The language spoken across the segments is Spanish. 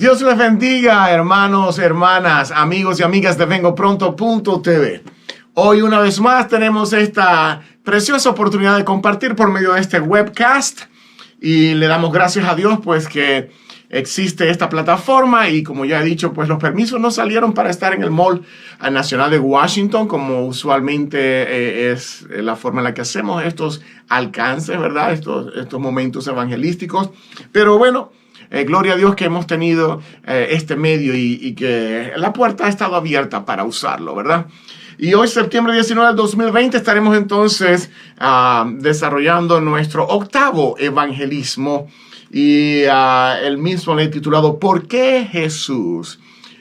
Dios les bendiga, hermanos, hermanas, amigos y amigas de VengoPronto.tv. Hoy una vez más tenemos esta preciosa oportunidad de compartir por medio de este webcast y le damos gracias a Dios pues que existe esta plataforma y como ya he dicho pues los permisos no salieron para estar en el Mall Nacional de Washington como usualmente es la forma en la que hacemos estos alcances, ¿verdad? Estos momentos evangelísticos, pero bueno, gloria a Dios que hemos tenido este medio y que la puerta ha estado abierta para usarlo, ¿verdad? Y hoy, septiembre 19 del 2020, estaremos entonces desarrollando nuestro octavo evangelismo y el mismo le he titulado ¿Por qué Jesús?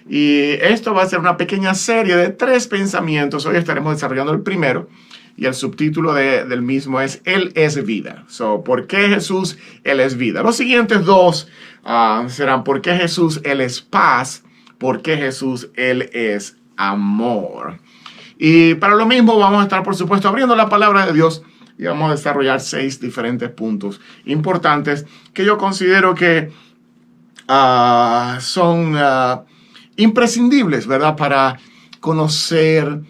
Y esto va a ser una pequeña serie de 3 pensamientos. Hoy estaremos desarrollando el primero y el subtítulo del mismo es Él es vida. ¿Por qué Jesús? Él es vida. Los siguientes 2 serán ¿por qué Jesús? Él es paz. ¿Por qué Jesús? Él es amor. Y para lo mismo vamos a estar, por supuesto, abriendo la palabra de Dios y vamos a desarrollar 6 diferentes puntos importantes que yo considero que son imprescindibles, ¿verdad? Para conocer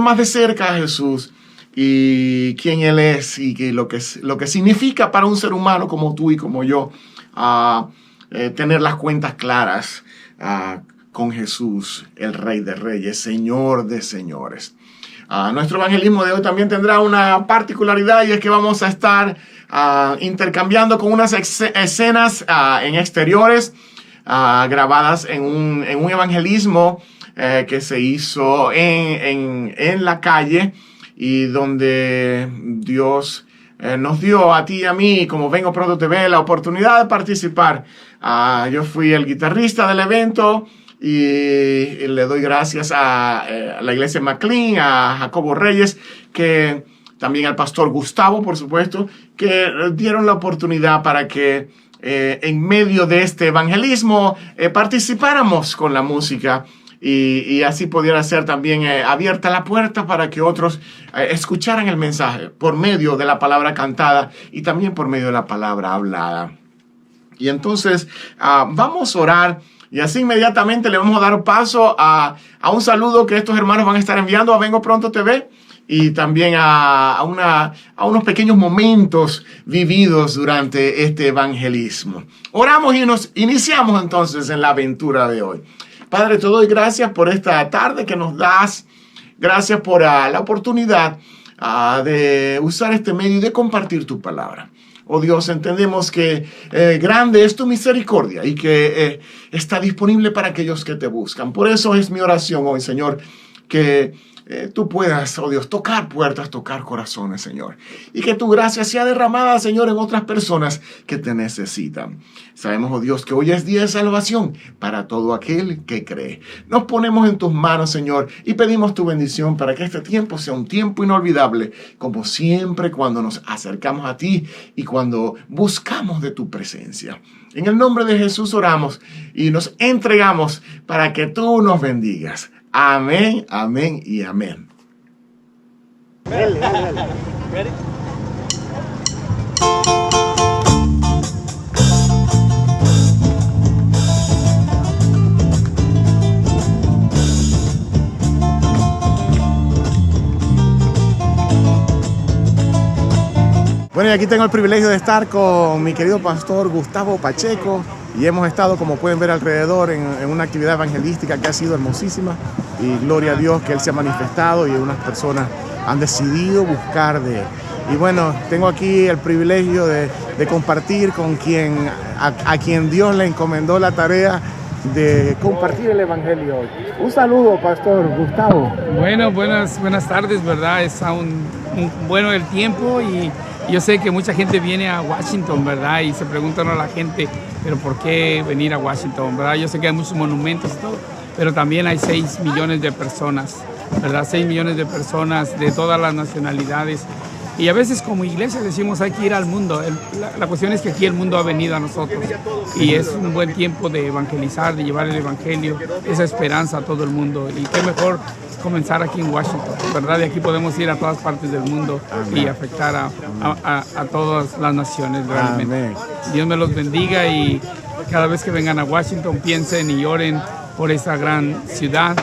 más de cerca a Jesús y quién Él es y lo que significa para un ser humano como tú y como yo tener las cuentas claras con Jesús, el Rey de Reyes, Señor de Señores. Nuestro evangelismo de hoy también tendrá una particularidad y es que vamos a estar intercambiando con unas escenas en exteriores grabadas en un evangelismo que se hizo en la calle y donde Dios nos dio a ti y a mí, como Vengo Pronto TV, la oportunidad de participar. Yo fui el guitarrista del evento y le doy gracias a la iglesia McLean, a Jacobo Reyes, que también al pastor Gustavo, por supuesto, que dieron la oportunidad para que en medio de este evangelismo participáramos con la música y así pudiera ser también abierta la puerta para que otros escucharan el mensaje por medio de la palabra cantada y también por medio de la palabra hablada. Y entonces vamos a orar y así inmediatamente le vamos a dar paso a un saludo que estos hermanos van a estar enviando a Vengo Pronto TV y también a unos pequeños momentos vividos durante este evangelismo. Oramos y nos iniciamos entonces en la aventura de hoy. Padre, te doy gracias por esta tarde que nos das. Gracias por la oportunidad de usar este medio y de compartir tu palabra. Oh Dios, entendemos que grande es tu misericordia y que está disponible para aquellos que te buscan. Por eso es mi oración hoy, Señor, que tú puedas, oh Dios, tocar puertas, tocar corazones, Señor. Y que tu gracia sea derramada, Señor, en otras personas que te necesitan. Sabemos, oh Dios, que hoy es día de salvación para todo aquel que cree. Nos ponemos en tus manos, Señor, y pedimos tu bendición para que este tiempo sea un tiempo inolvidable, como siempre cuando nos acercamos a ti y cuando buscamos de tu presencia. En el nombre de Jesús oramos y nos entregamos para que tú nos bendigas. Amén, amén y amén. Dale. Ready? Bueno, y aquí tengo el privilegio de estar con mi querido pastor Gustavo Pacheco y hemos estado, como pueden ver alrededor, en una actividad evangelística que ha sido hermosísima y gloria a Dios que Él se ha manifestado y unas personas han decidido buscar de Él. Y bueno, tengo aquí el privilegio de compartir con a quien Dios le encomendó la tarea de compartir el evangelio hoy. Un saludo, pastor Gustavo. Bueno, buenas tardes, ¿verdad? Es aún bueno el tiempo y yo sé que mucha gente viene a Washington, ¿verdad? Y se preguntan a la gente, ¿pero por qué venir a Washington, verdad? Yo sé que hay muchos monumentos y todo, pero también hay 6 millones de personas, ¿verdad? 6 millones de personas de todas las nacionalidades. Y a veces como iglesia decimos hay que ir al mundo. La cuestión es que aquí el mundo ha venido a nosotros y es un buen tiempo de evangelizar, de llevar el evangelio, esa esperanza a todo el mundo. Y qué mejor comenzar aquí en Washington, ¿verdad? De aquí podemos ir a todas partes del mundo. Amén. Y afectar a todas las naciones realmente. Amén. Dios me los bendiga y cada vez que vengan a Washington piensen y oren por esta gran ciudad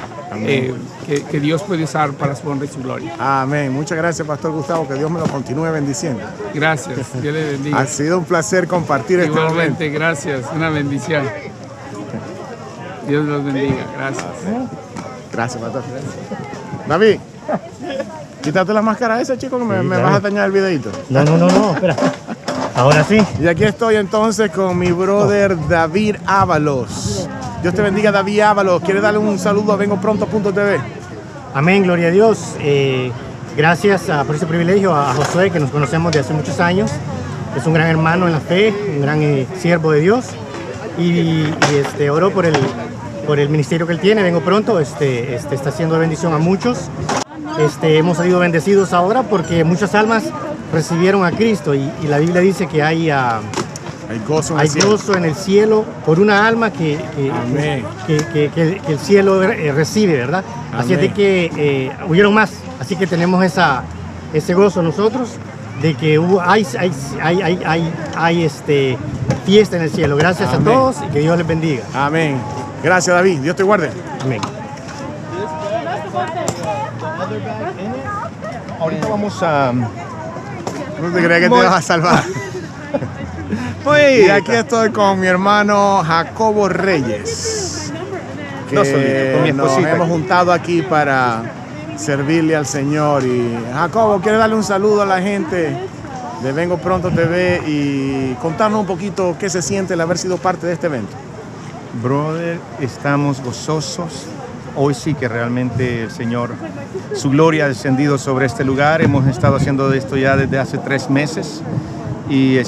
que Dios puede usar para su honra y su gloria. Amén. Muchas gracias, Pastor Gustavo. Que Dios me lo continúe bendiciendo. Gracias. Dios le bendiga. Ha sido un placer compartir este momento. Igualmente, gracias. Una bendición. Dios los bendiga. Gracias. Gracias, Pastor. David, quítate la máscara esa, chico, que me vas a dañar el videito. No, espera. Ahora sí. Y aquí estoy entonces con mi brother David Ábalos. Dios te bendiga, David Ábalos. ¿Quieres darle un saludo a vengopronto.tv? Amén, gloria a Dios. Gracias por ese privilegio a Josué, que nos conocemos de hace muchos años. Es un gran hermano en la fe, un gran siervo de Dios. Y oro por el ministerio que él tiene. Vengo pronto. Está haciendo de bendición a muchos. Hemos sido bendecidos ahora porque muchas almas recibieron a Cristo y la Biblia dice que hay gozo en el cielo por una alma que el cielo recibe, ¿verdad? Amén. Así es de que hubieron más, así que tenemos ese gozo nosotros de que hay fiesta en el cielo. Gracias a todos y que Dios les bendiga. Amén. Gracias, David. Dios te guarde. Amén. Ahorita vamos a... No te creas que te vas a salvar. Y aquí estoy con mi hermano Jacobo Reyes. Que no solito, con mi esposita. Nos hemos juntado aquí para servirle al Señor. Y Jacobo, ¿quieres darle un saludo a la gente de Vengo Pronto TV y contarnos un poquito qué se siente el haber sido parte de este evento? Brother, estamos gozosos. Hoy sí que realmente el Señor, su gloria ha descendido sobre este lugar. Hemos estado haciendo esto ya desde hace 3 meses y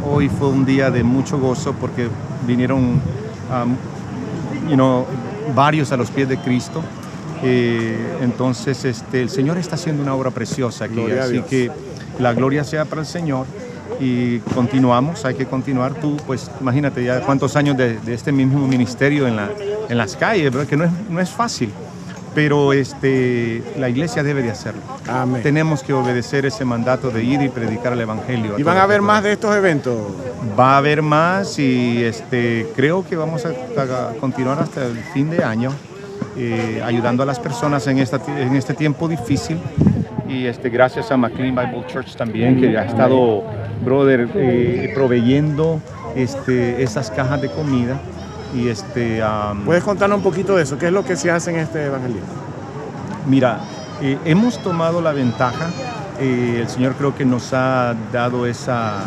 hoy fue un día de mucho gozo porque vinieron varios a los pies de Cristo. Entonces el Señor está haciendo una obra preciosa aquí, así que la gloria sea para el Señor. Y continuamos, hay que continuar. Tú, pues imagínate ya cuántos años de este mismo ministerio en las calles, ¿verdad? Que no es fácil, pero la iglesia debe de hacerlo. Amén. Tenemos que obedecer ese mandato de ir y predicar el evangelio. ¿Y van a haber más de estos eventos? Va a haber más y creo que vamos a continuar hasta el fin de año, ayudando a las personas en este tiempo difícil. Y gracias a McLean Bible Church también, que ha estado, brother, proveyendo esas cajas de comida. Y ¿Puedes contarnos un poquito de eso? ¿Qué es lo que se hace en este evangelismo? Mira, hemos tomado la ventaja. El Señor creo que nos ha dado esa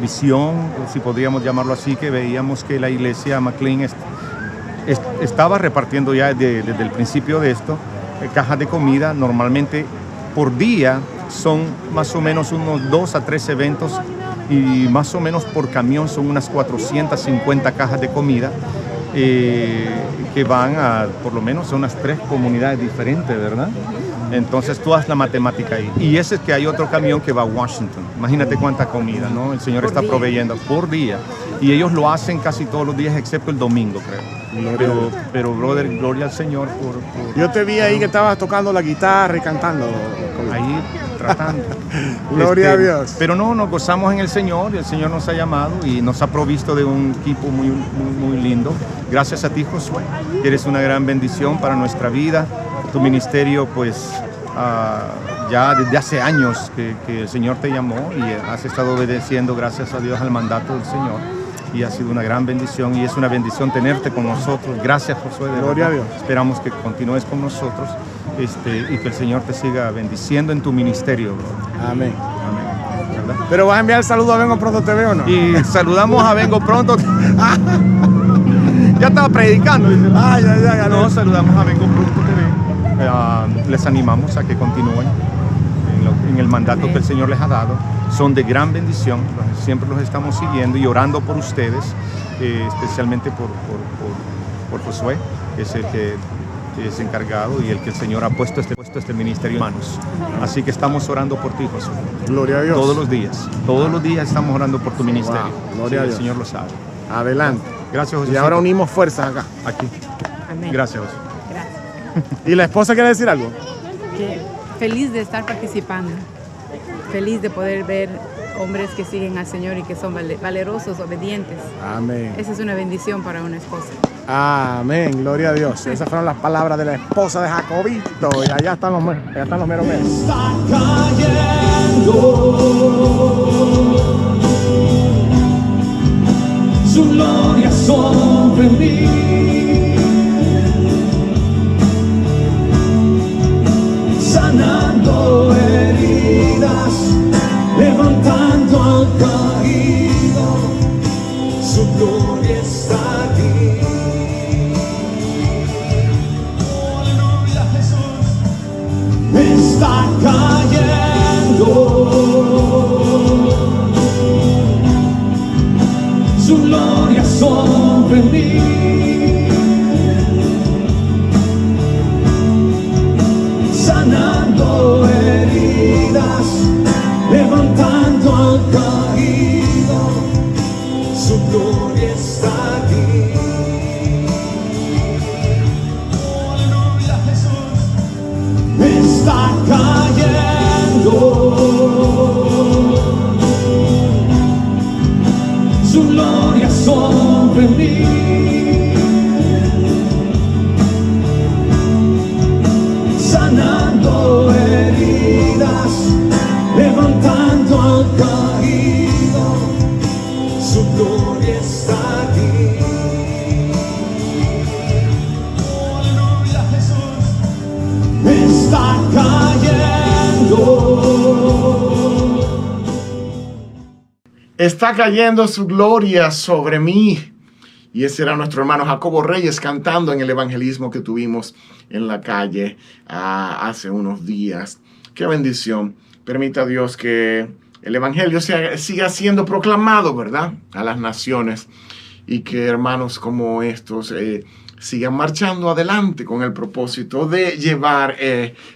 visión, si podríamos llamarlo así, que veíamos que la iglesia McLean estaba repartiendo ya desde el principio de esto cajas de comida. Normalmente por día son más o menos unos 2 a 3 eventos y más o menos por camión son unas 450 cajas de comida que van a por lo menos a unas 3 comunidades diferentes, ¿verdad? Entonces tú haz la matemática ahí. Y ese es que hay otro camión que va a Washington. Imagínate cuánta comida, ¿no? El Señor está proveyendo por día. Y ellos lo hacen casi todos los días excepto el domingo, creo. Pero brother, gloria al Señor por... Yo te vi ahí que estabas tocando la guitarra y cantando. Ahí tratando. Gloria a Dios. Pero no, nos gozamos en el Señor y el Señor nos ha llamado y nos ha provisto de un equipo muy, muy, muy lindo. Gracias a ti, Josué, que eres una gran bendición para nuestra vida. Tu ministerio, pues, ya desde hace años que el Señor te llamó y has estado obedeciendo, gracias a Dios, al mandato del Señor. Y ha sido una gran bendición y es una bendición tenerte con nosotros. Gracias, Josué. Gloria a Dios. Esperamos que continúes con nosotros y que el Señor te siga bendiciendo en tu ministerio, bro. Amén. Amén. ¿Verdad? ¿Pero vas a enviar el saludo a Vengo Pronto TV o no? Y saludamos a Vengo Pronto. Ya estaba predicando. Ya. No, saludamos a Vengo Pronto TV. Les animamos a que continúen en el mandato que el Señor les ha dado. Son de gran bendición, siempre los estamos siguiendo y orando por ustedes, especialmente por Josué, que es el que es encargado y el que el Señor ha puesto este ministerio en manos. Así que estamos orando por ti, Josué. Gloria a Dios. Todos los días estamos orando por tu ministerio. Wow, gloria a Dios. El Señor lo sabe. Adelante. Gracias, José. Y ahora unimos fuerzas acá. Aquí. Amén. Gracias, José. Gracias. ¿Y la esposa quiere decir algo? Que feliz de estar participando. feliz de poder ver hombres que siguen al Señor y que son valerosos, obedientes. Amén. Esa es una bendición para una esposa. Amén, gloria a Dios. Esas fueron las palabras de la esposa de Jacobito. Y allá están los meros meros. Está cayendo su gloria sobre mí, sanando heridas, levantando al caído, su gloria está aquí. Aleluya, Jesús. Está cayendo su gloria sobre mí, sanando heridas, levantando al caído, su gloria está aquí. Aleluya, Jesús. Está cayendo su gloria sobre mí, sanando heridas, levantando al caído, su gloria está aquí. Aleluya, Jesús. Está cayendo. Está cayendo su gloria sobre mí. Y ese era nuestro hermano Jacobo Reyes cantando en el evangelismo que tuvimos en la calle hace unos días. Qué bendición. Permita Dios que el evangelio siga siendo proclamado, ¿verdad?, a las naciones. Y que hermanos como estos sigan marchando adelante con el propósito de llevar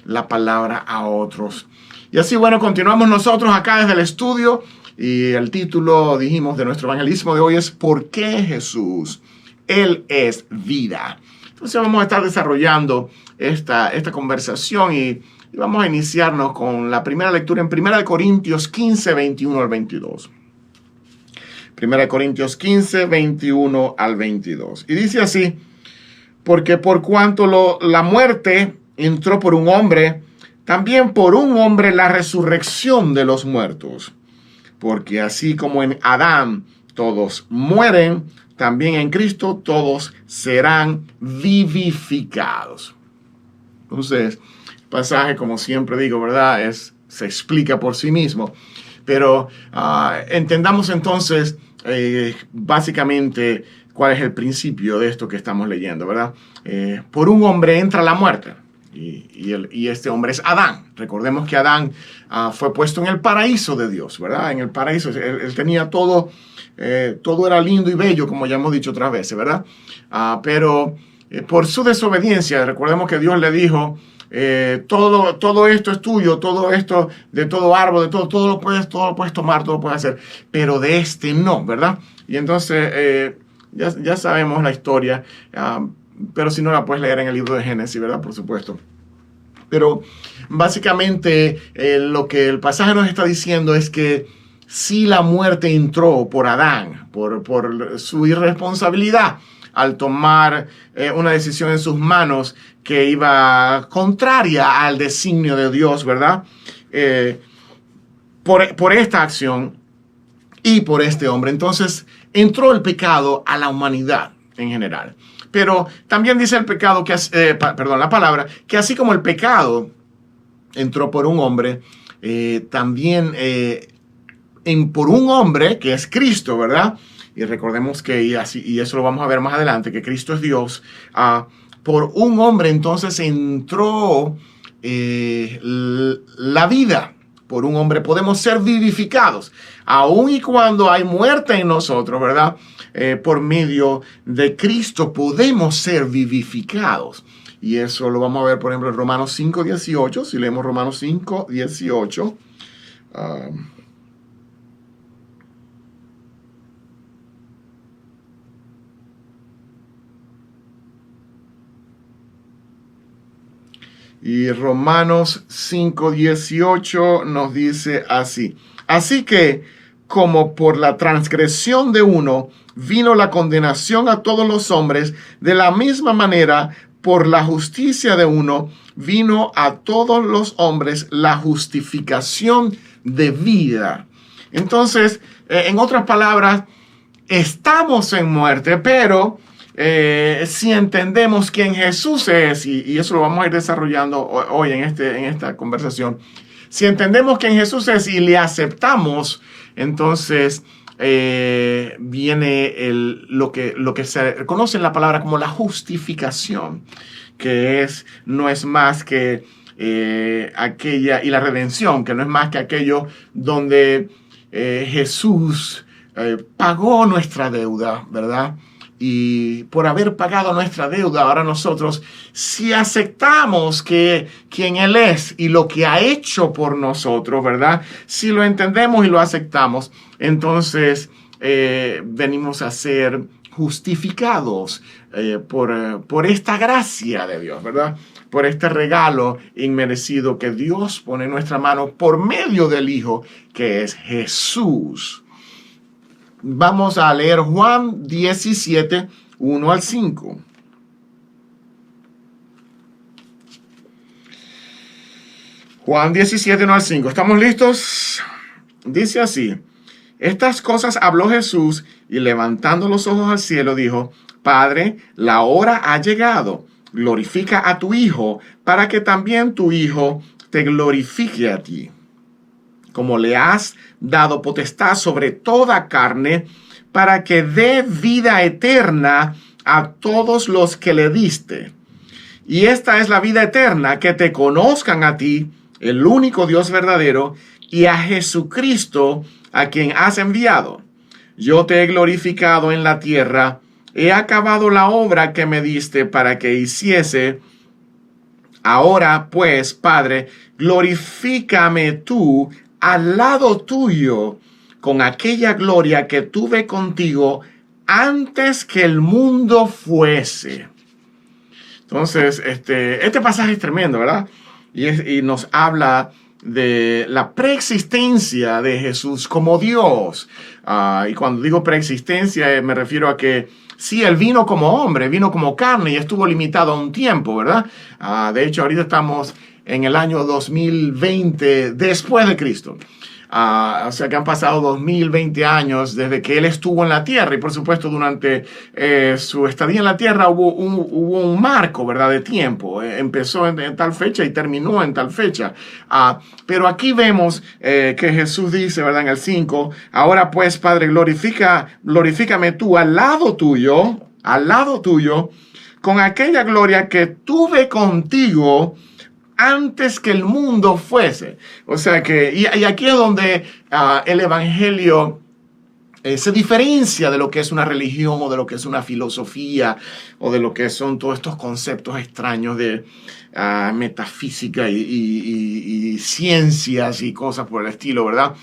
la palabra a otros. Y así, bueno, continuamos nosotros acá desde el estudio. Y el título, dijimos, de nuestro evangelismo de hoy es ¿Por qué Jesús? Él es vida. Entonces vamos a estar desarrollando esta conversación y vamos a iniciarnos con la primera lectura en 1 Corintios 15, 21 al 22. 1 Corintios 15, 21 al 22. Y dice así: porque por cuanto la muerte entró por un hombre, también por un hombre la resurrección de los muertos. Porque así como en Adán todos mueren, también en Cristo todos serán vivificados. Entonces, el pasaje, como siempre digo, ¿verdad?, se explica por sí mismo. Pero entendamos entonces básicamente cuál es el principio de esto que estamos leyendo, ¿verdad? Por un hombre entra la muerte. Y este hombre es Adán. Recordemos que Adán fue puesto en el paraíso de Dios, ¿verdad? En el paraíso. Él tenía todo era lindo y bello, como ya hemos dicho otras veces, ¿verdad? Pero por su desobediencia, recordemos que Dios le dijo, todo esto es tuyo, todo esto, de todo árbol, de todo lo puedes tomar, todo lo puedes hacer, pero de este no, ¿verdad? Y entonces ya sabemos la historia, pero si no la puedes leer en el libro de Génesis, ¿verdad? Por supuesto. Pero básicamente lo que el pasaje nos está diciendo es que si la muerte entró por Adán, por su irresponsabilidad al tomar una decisión en sus manos que iba contraria al designio de Dios, ¿verdad? Por esta acción y por este hombre, entonces entró el pecado a la humanidad en general. Pero también dice el pecado la palabra, que así como el pecado entró por un hombre, también por un hombre que es Cristo, ¿verdad? Y recordemos que, y eso lo vamos a ver más adelante, que Cristo es Dios. Por un hombre entonces entró la vida. Por un hombre podemos ser vivificados, aun y cuando hay muerte en nosotros, ¿verdad? Por medio de Cristo podemos ser vivificados. Y eso lo vamos a ver, por ejemplo, en Romanos 5, 18. Si leemos Romanos 5, 18. Y Romanos 5:18 nos dice así: así que, como por la transgresión de uno vino la condenación a todos los hombres, de la misma manera, por la justicia de uno vino a todos los hombres la justificación de vida. Entonces, en otras palabras, estamos en muerte, pero si entendemos quién Jesús es, y eso lo vamos a ir desarrollando hoy en esta conversación, si entendemos quién Jesús es y le aceptamos, entonces viene lo que se conoce en la palabra como la justificación, que no es más que aquella, y la redención, que no es más que aquello donde Jesús pagó nuestra deuda, ¿verdad? Y por haber pagado nuestra deuda, ahora nosotros, si aceptamos quién Él es y lo que ha hecho por nosotros, ¿verdad? Si lo entendemos y lo aceptamos, entonces venimos a ser justificados por esta gracia de Dios, ¿verdad? Por este regalo inmerecido que Dios pone en nuestra mano por medio del Hijo, que es Jesús. Vamos a leer Juan 17, 1 al 5. Juan 17, 1 al 5. ¿Estamos listos? Dice así: estas cosas habló Jesús y levantando los ojos al cielo dijo: Padre, la hora ha llegado. Glorifica a tu Hijo para que también tu Hijo te glorifique a ti. Como le has dado potestad sobre toda carne, para que dé vida eterna a todos los que le diste. Y esta es la vida eterna, que te conozcan a ti, el único Dios verdadero, y a Jesucristo, a quien has enviado. Yo te he glorificado en la tierra, he acabado la obra que me diste para que hiciese. Ahora, pues, Padre, glorifícame tú al lado tuyo con aquella gloria que tuve contigo antes que el mundo fuese. Entonces, este pasaje es tremendo, ¿verdad? Y nos habla de la preexistencia de Jesús como Dios. Y cuando digo preexistencia, me refiero a que sí, Él vino como hombre, vino como carne y estuvo limitado a un tiempo, ¿verdad? De hecho, ahorita estamos en el año 2020 después de Cristo. O sea que han pasado 2020 años desde que Él estuvo en la tierra, y por supuesto durante su estadía en la tierra hubo un marco, ¿verdad?, de tiempo. Empezó en tal fecha y terminó en tal fecha. Pero aquí vemos que Jesús dice, ¿verdad?, en el 5, ahora pues, Padre, glorifícame tú al lado tuyo, con aquella gloria que tuve contigo antes que el mundo fuese. O sea que, y aquí es donde el Evangelio se diferencia de lo que es una religión o de lo que es una filosofía o de lo que son todos estos conceptos extraños de metafísica y ciencias y cosas por el estilo, ¿verdad?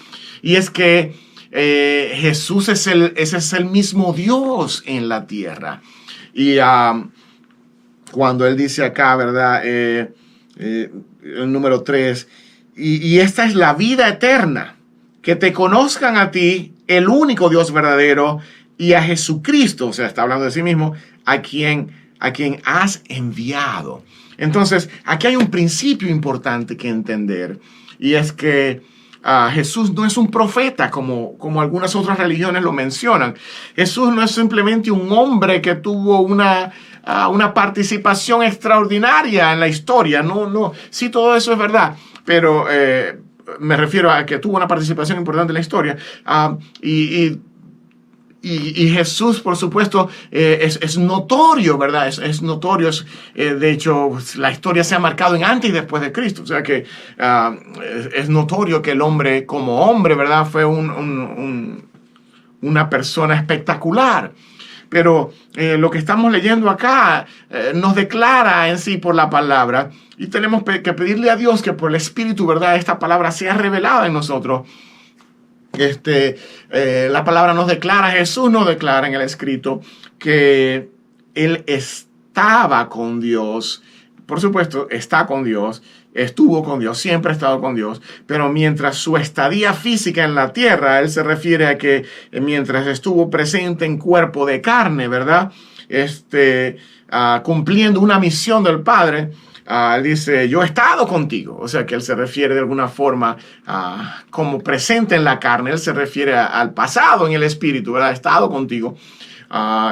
Y es que Jesús ese es el mismo Dios en la tierra. Y cuando Él dice acá, ¿verdad?, el número 3, y esta es la vida eterna, que te conozcan a ti, el único Dios verdadero, y a Jesucristo, o sea, está hablando de sí mismo, a quien has enviado. Entonces, aquí hay un principio importante que entender, y es que Jesús no es un profeta como algunas otras religiones lo mencionan. Jesús no es simplemente un hombre que tuvo una participación extraordinaria en la historia. No, sí, todo eso es verdad, pero me refiero a que tuvo una participación importante en la historia. Y Jesús, por supuesto, es notorio, ¿verdad? Es notorio. De hecho, la historia se ha marcado en antes y después de Cristo. O sea que es notorio que el hombre, como hombre, ¿verdad?, fue una persona espectacular. Pero lo que estamos leyendo acá nos declara en sí por la palabra. Y tenemos que pedirle a Dios que por el Espíritu, ¿verdad?, esta palabra sea revelada en nosotros. La palabra nos declara, Jesús nos declara en el escrito que Él estaba con Dios por supuesto, está con Dios, estuvo con Dios, siempre ha estado con Dios, pero mientras su estadía física en la tierra, él se refiere a que mientras estuvo presente en cuerpo de carne, ¿verdad? Cumpliendo una misión del Padre, él dice, yo he estado contigo. O sea que él se refiere de alguna forma como presente en la carne, él se refiere al pasado en el espíritu, ¿verdad? He estado contigo.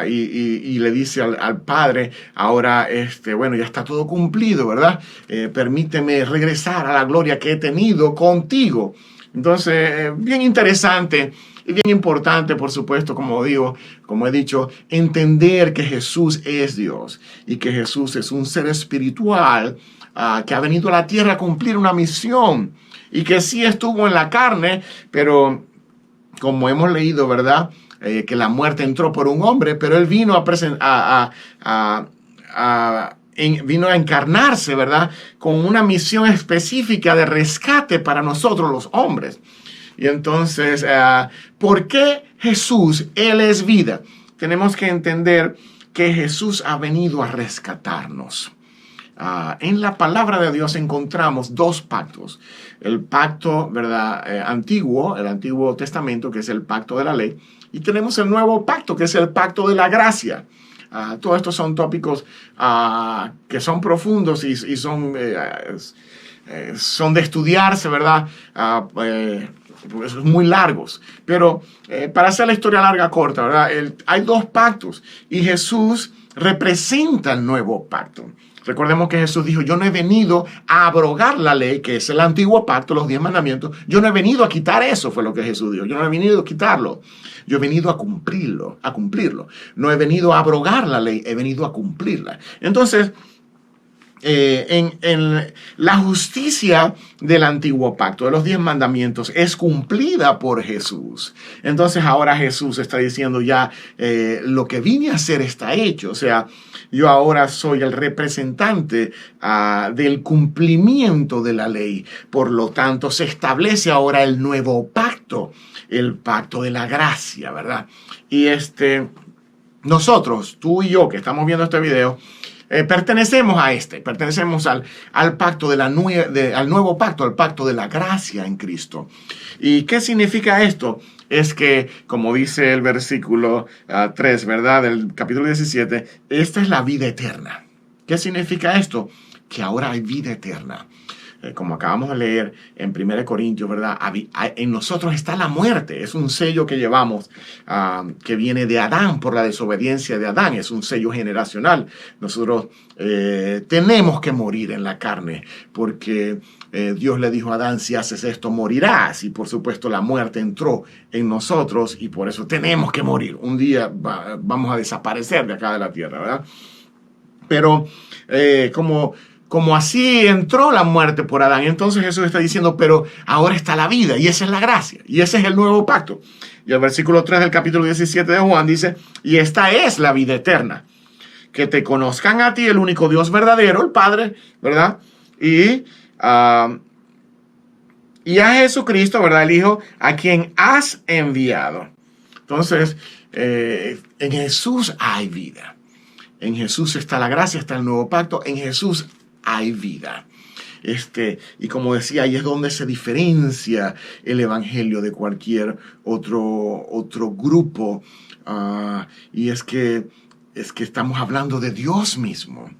Y le dice al Padre, ahora, bueno, ya está todo cumplido, ¿verdad? Permíteme regresar a la gloria que he tenido contigo. Entonces, bien interesante y bien importante, por supuesto, como he dicho, entender que Jesús es Dios y que Jesús es un ser espiritual que ha venido a la tierra a cumplir una misión y que sí estuvo en la carne, pero como hemos leído, ¿verdad? Que la muerte entró por un hombre, pero él vino vino a encarnarse, ¿verdad? Con una misión específica de rescate para nosotros los hombres. Y entonces, ¿por qué Jesús? Él es vida. Tenemos que entender que Jesús ha venido a rescatarnos. En la palabra de Dios encontramos dos pactos. El pacto, ¿verdad? Antiguo, el Antiguo Testamento, que es el pacto de la ley. Y tenemos el nuevo pacto, que es el pacto de la gracia. Todos estos son tópicos que son profundos y son de estudiarse, ¿verdad? Muy largos. Pero para hacer la historia larga corta, ¿verdad? Hay dos pactos y Jesús representa el nuevo pacto. Recordemos que Jesús dijo, yo no he venido a abrogar la ley, que es el antiguo pacto, los 10 mandamientos. Yo no he venido a quitar eso, fue lo que Jesús dijo. Yo no he venido a quitarlo. Yo he venido a cumplirlo, No he venido a abrogar la ley, he venido a cumplirla. Entonces, en la justicia del antiguo pacto, de los 10 mandamientos, es cumplida por Jesús. Entonces ahora Jesús está diciendo ya, lo que vine a hacer está hecho. O sea, yo ahora soy el representante del cumplimiento de la ley. Por lo tanto, se establece ahora el nuevo pacto, el pacto de la gracia, ¿verdad? Y nosotros, tú y yo, que estamos viendo este video, pertenecemos al pacto al nuevo pacto, al pacto de la gracia en Cristo. ¿Y qué significa esto? Es que, como dice el versículo 3, ¿verdad? Del capítulo 17, esta es la vida eterna. ¿Qué significa esto? Que ahora hay vida eterna. Como acabamos de leer en 1 Corintios, ¿verdad? En nosotros está la muerte. Es un sello que llevamos que viene de Adán por la desobediencia de Adán. Es un sello generacional. Nosotros tenemos que morir en la carne porque Dios le dijo a Adán, si haces esto morirás. Y por supuesto la muerte entró en nosotros y por eso tenemos que morir. Un día vamos a desaparecer de acá de la tierra, ¿verdad? Pero como así entró la muerte por Adán, entonces Jesús está diciendo, pero ahora está la vida, y esa es la gracia, y ese es el nuevo pacto. Y el versículo 3 del capítulo 17 de Juan dice, y esta es la vida eterna, que te conozcan a ti, el único Dios verdadero, el Padre, ¿verdad? Y a Jesucristo, ¿verdad? El Hijo, a quien has enviado. Entonces, en Jesús hay vida. En Jesús está la gracia, está el nuevo pacto. En Jesús hay vida. Y como decía, ahí es donde se diferencia el evangelio de cualquier otro grupo. Y es que estamos hablando de Dios mismo.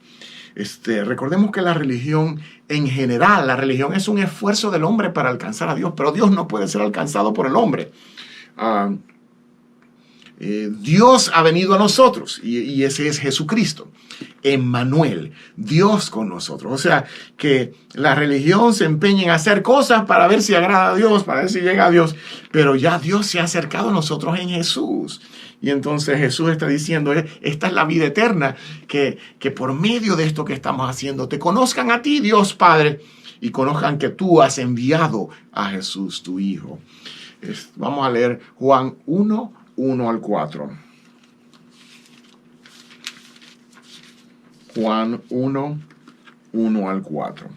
Recordemos que la religión en general, la religión es un esfuerzo del hombre para alcanzar a Dios, pero Dios no puede ser alcanzado por el hombre. Dios ha venido a nosotros y ese es Jesucristo, Emmanuel, Dios con nosotros. O sea, que la religión se empeña en hacer cosas para ver si agrada a Dios, para ver si llega a Dios, pero ya Dios se ha acercado a nosotros en Jesús. Y entonces Jesús está diciendo, esta es la vida eterna, que por medio de esto que estamos haciendo, te conozcan a ti, Dios Padre, y conozcan que tú has enviado a Jesús, tu Hijo. Vamos a leer Juan 1 al 4. Juan 1 al 4.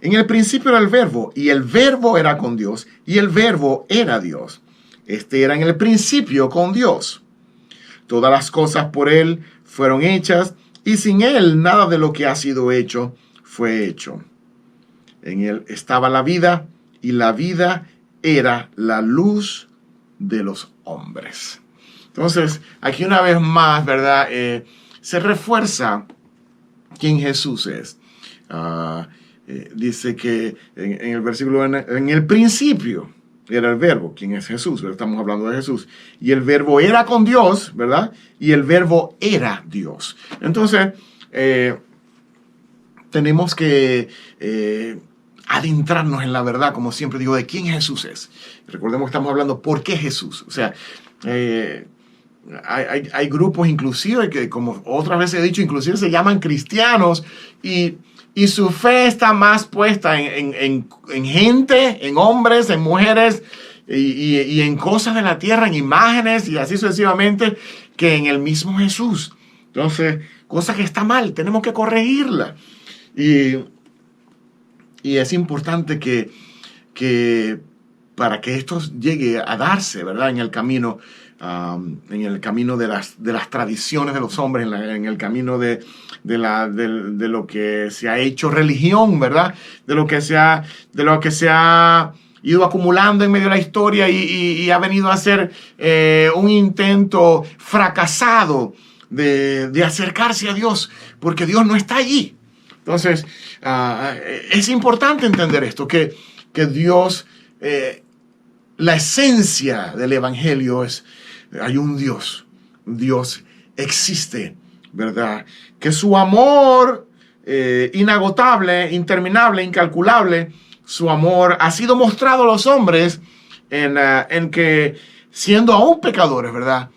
En el principio era el Verbo, y el Verbo era con Dios, y el Verbo era Dios. Era en el principio con Dios. Todas las cosas por Él fueron hechas, y sin él nada de lo que ha sido hecho fue hecho. En él estaba la vida, y la vida era la luz de los hombres. Entonces, aquí una vez más, ¿verdad? Se refuerza quién Jesús es. Dice que en el versículo, en el principio era el verbo, ¿quién es Jesús? ¿Verdad? Estamos hablando de Jesús. Y el verbo era con Dios, ¿verdad? Y el verbo era Dios. Entonces, tenemos que adentrarnos en la verdad, como siempre digo, de quién Jesús es. Recordemos que estamos hablando por qué Jesús. O sea, hay grupos inclusive que, como otras veces he dicho, inclusive se llaman cristianos y su fe está más puesta en gente, en hombres, en mujeres y en cosas de la tierra, en imágenes y así sucesivamente, que en el mismo Jesús. Entonces, cosa que está mal, tenemos que corregirla. Y es importante que para que esto llegue a darse, ¿verdad? En el camino de las tradiciones de los hombres, en el camino de lo que se ha hecho religión, ¿verdad? De lo que se ha ido acumulando en medio de la historia y ha venido a ser un intento fracasado de acercarse a Dios, porque Dios no está allí. Entonces, es importante entender esto, que Dios, la esencia del Evangelio es, hay un Dios existe, ¿verdad? Que su amor inagotable, interminable, incalculable, su amor ha sido mostrado a los hombres en que, siendo aún pecadores, ¿verdad?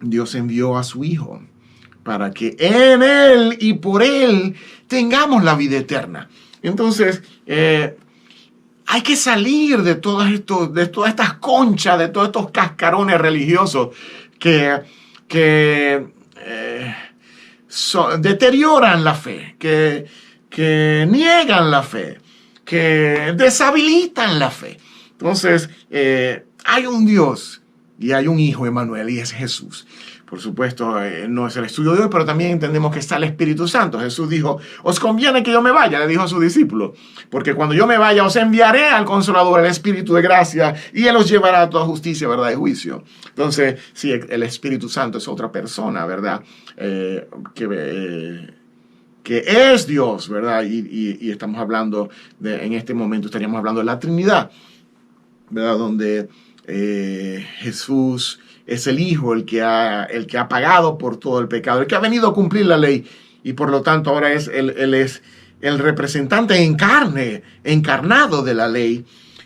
Dios envió a su Hijo para que en Él y por Él tengamos la vida eterna. Entonces, hay que salir de todas estas conchas, de todos estos cascarones religiosos que deterioran la fe, que niegan la fe, que deshabilitan la fe. Entonces, hay un Dios y hay un Hijo, Emmanuel, y es Jesús. Por supuesto, no es el estudio de hoy, pero también entendemos que está el Espíritu Santo. Jesús dijo, os conviene que yo me vaya, le dijo a sus discípulos, porque cuando yo me vaya os enviaré al Consolador, el Espíritu de gracia, y Él os llevará a toda justicia, verdad y juicio. Entonces, sí, el Espíritu Santo es otra persona, ¿verdad? Que es Dios, ¿verdad? Y estamos hablando, en este momento estaríamos hablando de la Trinidad, ¿verdad? Donde Jesús es el Hijo, el que ha pagado por todo el pecado, el que ha venido a cumplir la ley, y por lo tanto ahora él es el representante en carne, encarnado de la ley,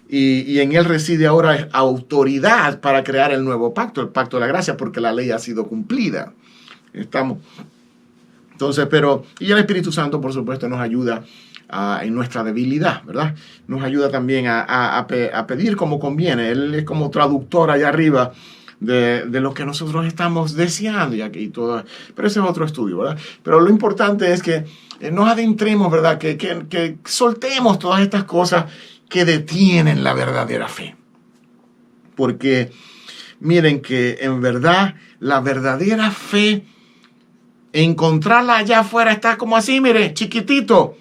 y en él reside ahora autoridad para crear el nuevo pacto, el pacto de la gracia, porque la ley ha sido cumplida. Entonces, y el Espíritu Santo, por supuesto, nos ayuda en nuestra debilidad, ¿verdad? Nos ayuda también a pedir como conviene. Él es como traductor allá arriba de lo que nosotros estamos deseando y todo. Pero ese es otro estudio, ¿verdad? Pero lo importante es que nos adentremos, ¿verdad? Que soltemos todas estas cosas que detienen la verdadera fe. Porque miren que en verdad la verdadera fe, encontrarla allá afuera está como así, mire, chiquitito.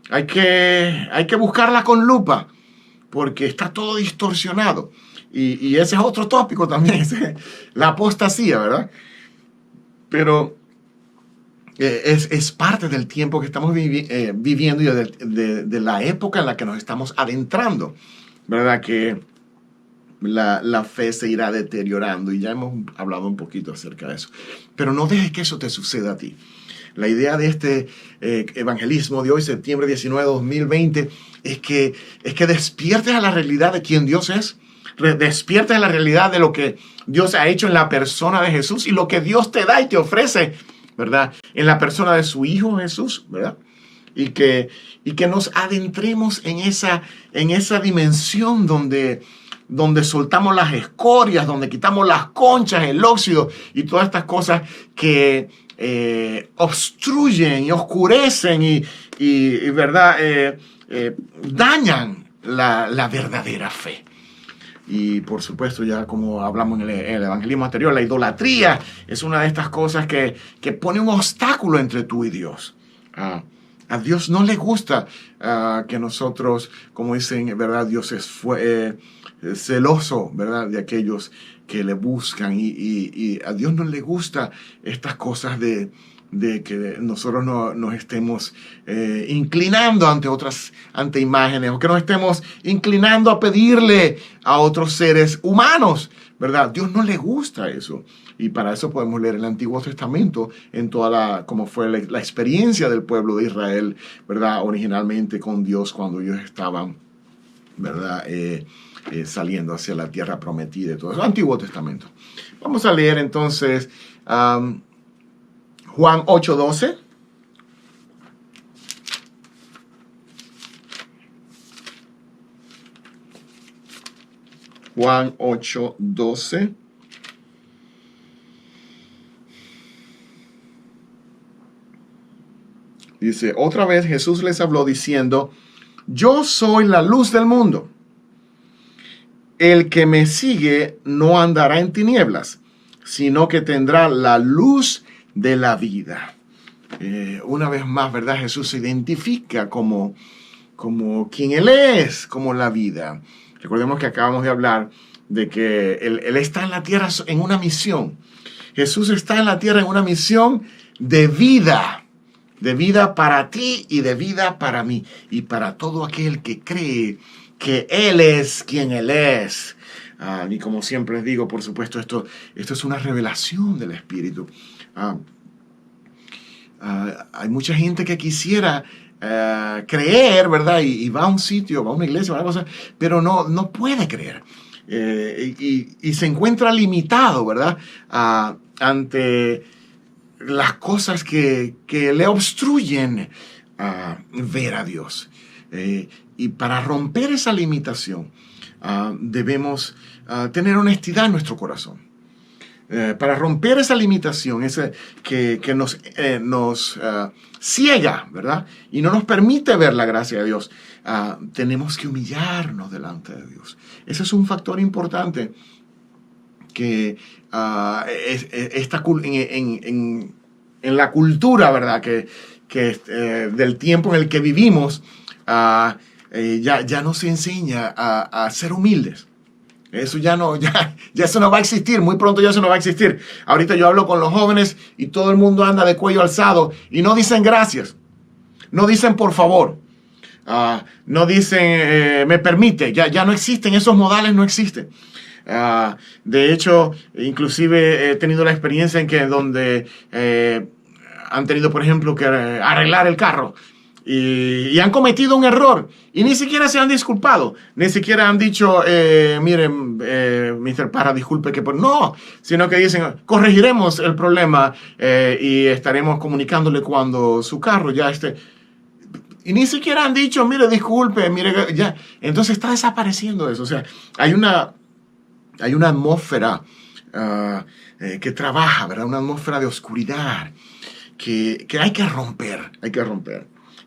Hay que buscarla con lupa, porque está todo distorsionado. Y ese es otro tópico también, la apostasía, ¿verdad? Pero es parte del tiempo que estamos viviendo y de la época en la que nos estamos adentrando, ¿verdad? Que la fe se irá deteriorando, y ya hemos hablado un poquito acerca de eso. Pero no dejes que eso te suceda a ti. La idea de este evangelismo de hoy, septiembre 19 de 2020, es que despiertes a la realidad de quién Dios es, despiertes a la realidad de lo que Dios ha hecho en la persona de Jesús y lo que Dios te da y te ofrece, ¿verdad? En la persona de su Hijo Jesús, ¿verdad? Y que nos adentremos en esa dimensión donde soltamos las escorias, donde quitamos las conchas, el óxido y todas estas cosas que obstruyen y oscurecen y ¿verdad? Dañan la verdadera fe. Y por supuesto, ya como hablamos en el evangelismo anterior, la idolatría es una de estas cosas que pone un obstáculo entre tú y Dios. A Dios no le gusta que nosotros, como dicen, ¿verdad? Dios es celoso, ¿verdad? De aquellos que le buscan, y a Dios no le gusta estas cosas de que nosotros nos estemos inclinando ante imágenes, o que nos estemos inclinando a pedirle a otros seres humanos, ¿verdad? Dios no le gusta eso. Y para eso podemos leer el Antiguo Testamento en como fue la experiencia del pueblo de Israel, ¿verdad? Originalmente con Dios cuando ellos estaban, ¿verdad? Saliendo hacia la tierra prometida y todo eso. Antiguo Testamento. Vamos a leer entonces Juan 8:12. Juan 8:12. Dice, otra vez Jesús les habló diciendo, yo soy la luz del mundo. El que me sigue no andará en tinieblas, sino que tendrá la luz de la vida. Una vez más, ¿verdad? Jesús se identifica como quien Él es, como la vida. Recordemos que acabamos de hablar de que él está en la tierra en una misión. Jesús está en la tierra en una misión de vida para ti y de vida para mí y para todo aquel que cree que Él es quien Él es. Y como siempre les digo, por supuesto, esto es una revelación del Espíritu. Hay mucha gente que quisiera creer, ¿verdad? Y va a un sitio, va a una iglesia, va a una cosa, pero no puede creer. Y se encuentra limitado, ¿verdad? Ante las cosas que le obstruyen ver a Dios. Y para romper esa limitación, debemos tener honestidad en nuestro corazón. Para romper esa limitación, que nos ciega, ¿verdad? Y no nos permite ver la gracia de Dios, tenemos que humillarnos delante de Dios. Ese es un factor importante que está en la cultura, ¿verdad? Que del tiempo en el que vivimos, ya no se enseña a ser humildes. Eso ya eso no va a existir, muy pronto ya eso no va a existir. Ahorita yo hablo con los jóvenes y todo el mundo anda de cuello alzado y no dicen gracias, no dicen por favor, no dicen me permite, ya no existen, esos modales no existen. De hecho, inclusive he tenido la experiencia en que donde han tenido, por ejemplo, que arreglar el carro. Y han cometido un error y ni siquiera se han disculpado, ni siquiera han dicho, miren, Mr. Parra, disculpe que no, sino que dicen, corregiremos el problema y estaremos comunicándole cuando su carro ya esté. Y ni siquiera han dicho, mire, disculpe, mire, ya. Entonces está desapareciendo eso. O sea, hay una atmósfera que trabaja, ¿verdad? Una atmósfera de oscuridad que hay que romper.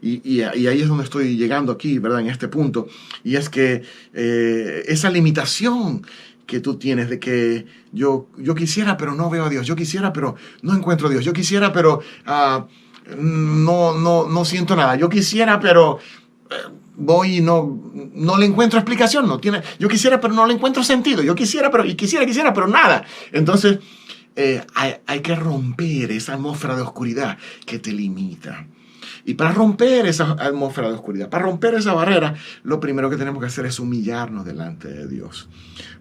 Y ahí es donde estoy llegando aquí, ¿verdad? En este punto. Y es que esa limitación que tú tienes de que yo quisiera, pero no veo a Dios. Yo quisiera, pero no encuentro a Dios. Yo quisiera, pero no siento nada. Yo quisiera, pero voy y no le encuentro explicación. Yo quisiera, pero no le encuentro sentido. Yo quisiera, pero nada. Entonces, hay que romper esa atmósfera de oscuridad que te limita. Y para romper esa atmósfera de oscuridad, para romper esa barrera, lo primero que tenemos que hacer es humillarnos delante de Dios.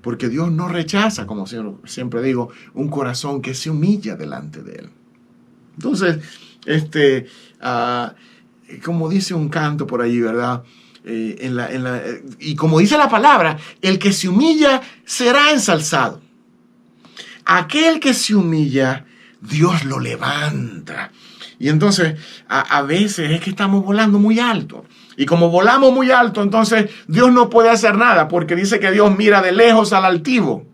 Porque Dios no rechaza, como siempre digo, un corazón que se humilla delante de Él. Entonces, como dice un canto por allí, ¿verdad? Y como dice la palabra, el que se humilla será ensalzado. Aquel que se humilla, Dios lo levanta. Y entonces, a veces es que estamos volando muy alto. Y como volamos muy alto, entonces Dios no puede hacer nada, porque dice que Dios mira de lejos al altivo.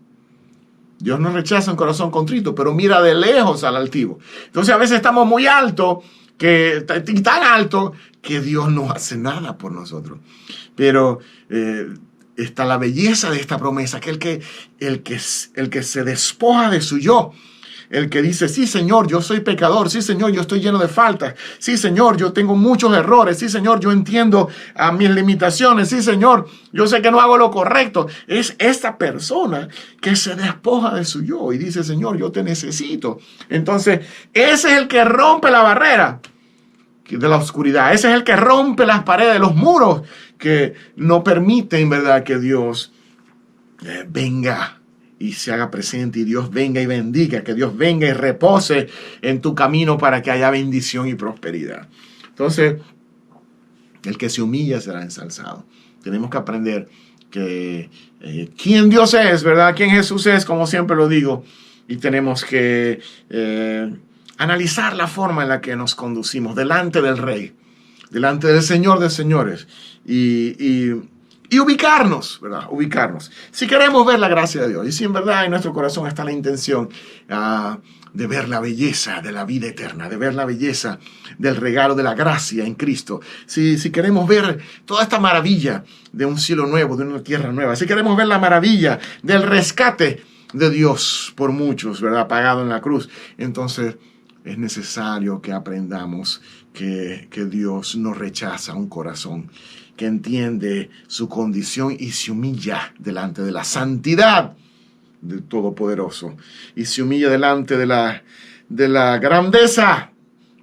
Dios no rechaza un corazón contrito, pero mira de lejos al altivo. Entonces, a veces estamos muy alto, tan alto, que Dios no hace nada por nosotros. Pero está la belleza de esta promesa, que el que se despoja de su yo, el que dice, sí, Señor, yo soy pecador, sí, Señor, yo estoy lleno de faltas, sí, Señor, yo tengo muchos errores, sí, Señor, yo entiendo mis limitaciones, sí, Señor, yo sé que no hago lo correcto. Es esta persona que se despoja de su yo y dice, Señor, yo te necesito. Entonces, ese es el que rompe la barrera de la oscuridad. Ese es el que rompe las paredes, los muros que no permiten, ¿verdad?, que Dios venga y se haga presente, y Dios venga y bendiga, que Dios venga y repose en tu camino para que haya bendición y prosperidad. Entonces, el que se humilla será ensalzado. Tenemos que aprender que quién Dios es, ¿verdad? Quién Jesús es, como siempre lo digo, y tenemos que analizar la forma en la que nos conducimos delante del Rey, delante del Señor de señores, y ubicarnos, ¿verdad? Ubicarnos. Si queremos ver la gracia de Dios, y si en verdad en nuestro corazón está la intención de ver la belleza de la vida eterna, de ver la belleza del regalo de la gracia en Cristo, si queremos ver toda esta maravilla de un cielo nuevo, de una tierra nueva, si queremos ver la maravilla del rescate de Dios por muchos, ¿verdad?, pagado en la cruz, entonces es necesario que aprendamos que Dios no rechaza un corazón que entiende su condición y se humilla delante de la santidad del Todopoderoso, y se humilla delante de la grandeza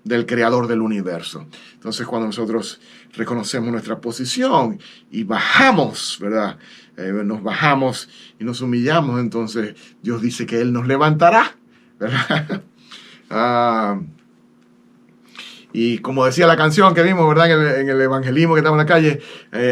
del Creador del universo. Entonces, cuando nosotros reconocemos nuestra posición y bajamos, ¿verdad?, nos bajamos y nos humillamos, entonces Dios dice que Él nos levantará, ¿verdad? Y como decía la canción que vimos, ¿verdad?, en el evangelismo que estamos en la calle,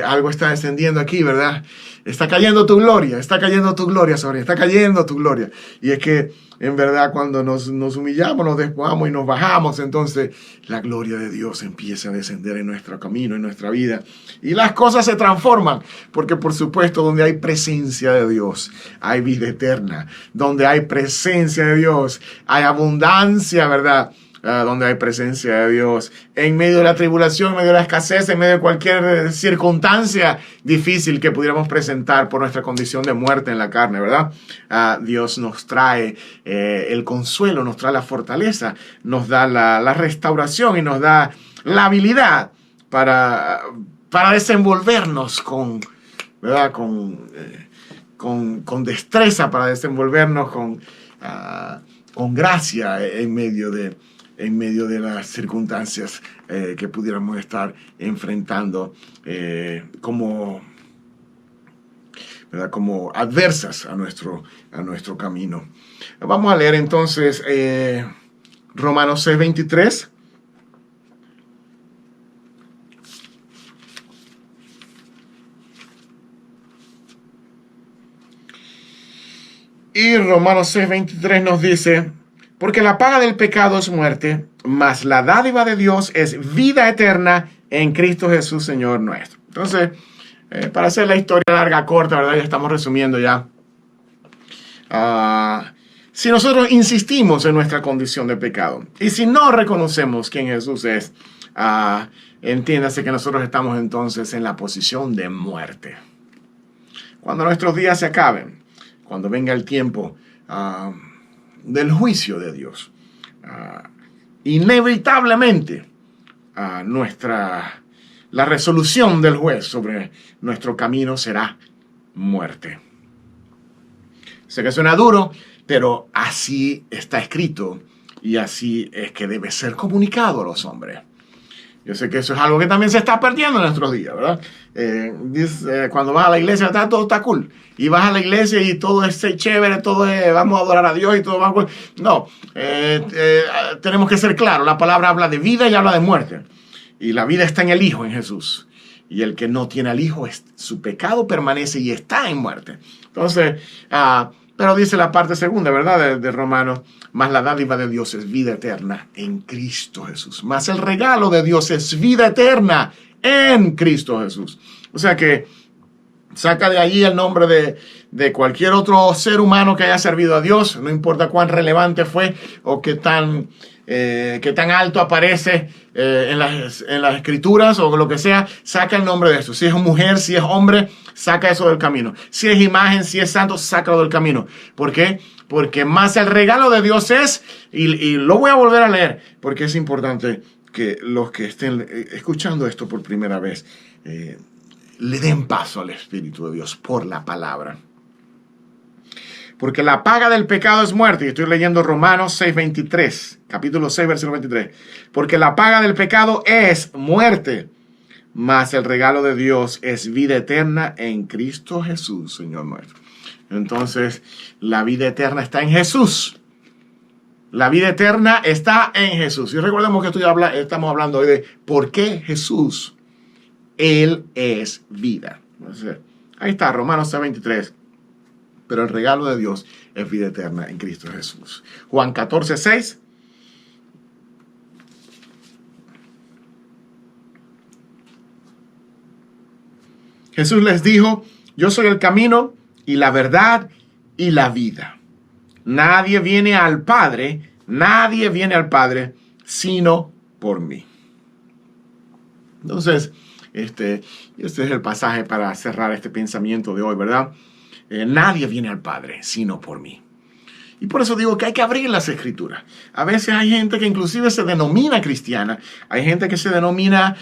algo está descendiendo aquí, ¿verdad? Está cayendo tu gloria, sobre, está cayendo tu gloria. Y es que, en verdad, cuando nos humillamos, nos despojamos y nos bajamos, entonces la gloria de Dios empieza a descender en nuestro camino, en nuestra vida. Y las cosas se transforman, porque por supuesto, donde hay presencia de Dios, hay vida eterna. Donde hay presencia de Dios, hay abundancia, ¿verdad? Donde hay presencia de Dios, en medio de la tribulación, en medio de la escasez, en medio de cualquier circunstancia difícil que pudiéramos presentar por nuestra condición de muerte en la carne, ¿verdad? Dios nos trae el consuelo, nos trae la fortaleza, nos da la restauración y nos da la habilidad para desenvolvernos ¿verdad?, con destreza, para desenvolvernos con gracia en medio de las circunstancias que pudiéramos estar enfrentando como adversas a nuestro camino. Vamos a leer entonces Romanos 6:23. Y Romanos 6:23 nos dice: porque la paga del pecado es muerte, mas la dádiva de Dios es vida eterna en Cristo Jesús, Señor nuestro. Entonces, para hacer la historia larga, corta, ¿verdad? Ya estamos resumiendo ya. Si nosotros insistimos en nuestra condición de pecado, y si no reconocemos quién Jesús es, entiéndase que nosotros estamos entonces en la posición de muerte. Cuando nuestros días se acaben, cuando venga el tiempo del juicio de Dios, inevitablemente la resolución del juez sobre nuestro camino será muerte. Sé que suena duro, pero así está escrito y así es que debe ser comunicado a los hombres. Yo sé que eso es algo que también se está perdiendo en nuestros días, ¿verdad? Cuando vas a la iglesia, todo está cool. Y vas a la iglesia y todo es chévere, todo es, vamos a adorar a Dios y todo va cool. No, tenemos que ser claros. La palabra habla de vida y habla de muerte. Y la vida está en el Hijo, en Jesús. Y el que no tiene al Hijo, su pecado permanece y está en muerte. Entonces, pero dice la parte segunda, ¿verdad? De Romanos: más la dádiva de Dios es vida eterna en Cristo Jesús. Más el regalo de Dios es vida eterna en Cristo Jesús. O sea que saca de allí el nombre de cualquier otro ser humano que haya servido a Dios, no importa cuán relevante fue o qué tan qué tan alto aparece en las escrituras o lo que sea, saca el nombre de eso. Si es mujer, si es hombre, saca eso del camino. Si es imagen, si es santo, sácalo del camino. ¿Por qué? Porque más el regalo de Dios es, y lo voy a volver a leer, porque es importante que los que estén escuchando esto por primera vez le den paso al Espíritu de Dios por la palabra. Porque la paga del pecado es muerte. Y estoy leyendo Romanos 6:23, capítulo 6, versículo 23. Porque la paga del pecado es muerte, mas el regalo de Dios es vida eterna en Cristo Jesús, Señor nuestro. Entonces, la vida eterna está en Jesús. La vida eterna está en Jesús. Y recordemos que estamos hablando hoy de por qué Jesús. Él es vida. Entonces, ahí está, Romanos 6:23. Pero el regalo de Dios es vida eterna en Cristo Jesús. Juan 14:6. Jesús les dijo, yo soy el camino y la verdad y la vida. Nadie viene al Padre, sino por mí. Entonces, este es el pasaje para cerrar este pensamiento de hoy, ¿verdad? Nadie viene al Padre, sino por mí. Y por eso digo que hay que abrir las escrituras. A veces hay gente que inclusive se denomina cristiana. Hay gente que se denomina,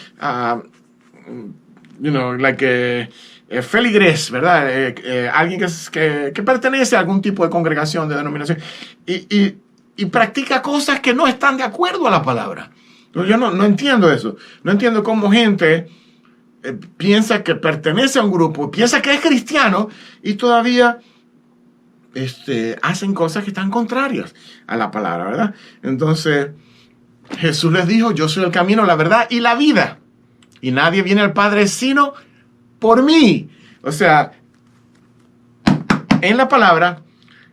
feligres, ¿verdad? Alguien que pertenece a algún tipo de congregación, de denominación. Y practica cosas que no están de acuerdo a la palabra. Entonces, yo no entiendo eso. No entiendo cómo gente piensa que pertenece a un grupo, piensa que es cristiano y todavía hacen cosas que están contrarias a la palabra, ¿verdad? Entonces, Jesús les dijo, yo soy el camino, la verdad y la vida. Y nadie viene al Padre sino por mí. O sea, en la palabra,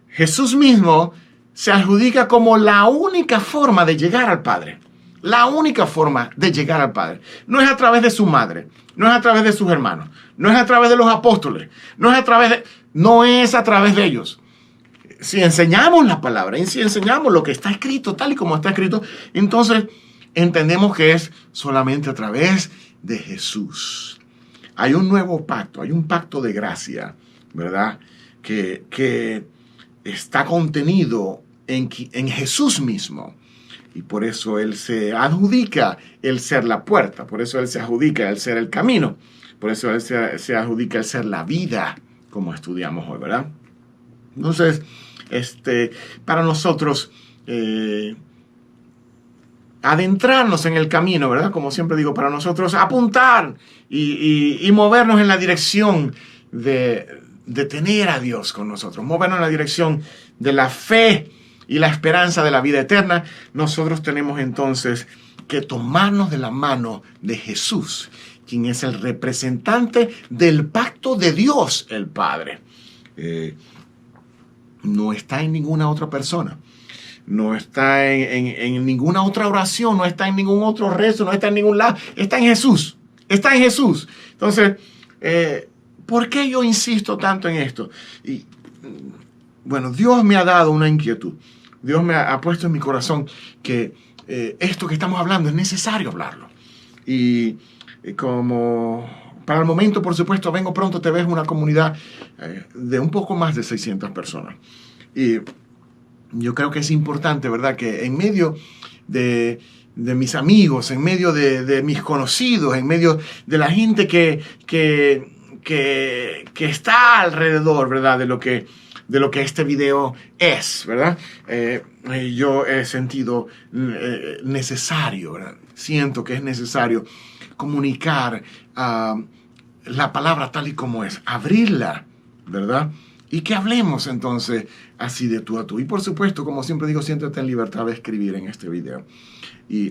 Jesús mismo se adjudica como la única forma de llegar al Padre. La única forma de llegar al Padre. No es a través de su madre, no es a través de sus hermanos, no es a través de los apóstoles, no es a través de ellos. Si enseñamos la palabra, y si enseñamos lo que está escrito, tal y como está escrito, entonces entendemos que es solamente a través de Jesús. Hay un nuevo pacto, hay un pacto de gracia, ¿verdad? Que está contenido en Jesús mismo. Y por eso Él se adjudica el ser la puerta, por eso Él se adjudica el ser el camino, por eso Él se adjudica el ser la vida, como estudiamos hoy, ¿verdad? Entonces, para nosotros adentrarnos en el camino, ¿verdad? Como siempre digo, para nosotros apuntar y movernos en la dirección de tener a Dios con nosotros, movernos en la dirección de la fe y la esperanza de la vida eterna, nosotros tenemos entonces que tomarnos de la mano de Jesús, quien es el representante del pacto de Dios, el Padre. No está en ninguna otra persona, no está en ninguna otra oración, no está en ningún otro rezo, no está en ningún lado, está en Jesús, está en Jesús. Entonces, ¿por qué yo insisto tanto en esto? Y bueno, Dios me ha dado una inquietud. Dios me ha puesto en mi corazón que esto que estamos hablando es necesario hablarlo. Y como para el momento, por supuesto, Vengo Pronto TV es una comunidad de un poco más de 600 personas. Y yo creo que es importante, ¿verdad?, que en medio de mis amigos, en medio de mis conocidos, en medio de la gente que está alrededor, ¿verdad?, de lo que este video es, ¿verdad? Yo he sentido necesario, ¿verdad? Siento que es necesario comunicar la palabra tal y como es, abrirla, ¿verdad? Y que hablemos entonces así de tú a tú. Y por supuesto, como siempre digo, siéntate en libertad de escribir en este video.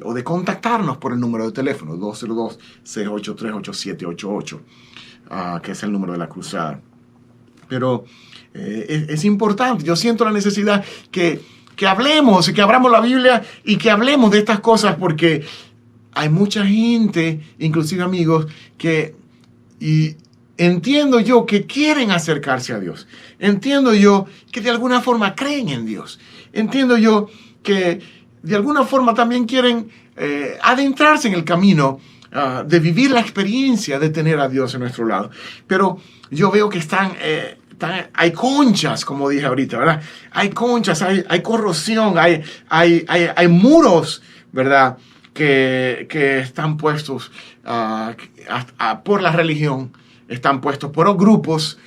O de contactarnos por el número de teléfono 202-683-8788, que es el número de la cruzada. Pero es importante, yo siento la necesidad que hablemos y que abramos la Biblia y que hablemos de estas cosas, porque hay mucha gente, inclusive amigos, y entiendo yo que quieren acercarse a Dios. Entiendo yo que de alguna forma creen en Dios. Entiendo yo que de alguna forma también quieren adentrarse en el camino de vivir la experiencia de tener a Dios en nuestro lado. Pero yo veo que hay conchas, como dije ahorita, ¿verdad? Hay conchas, hay corrosión, hay muros, ¿verdad? Que están puestos por la religión, están puestos por grupos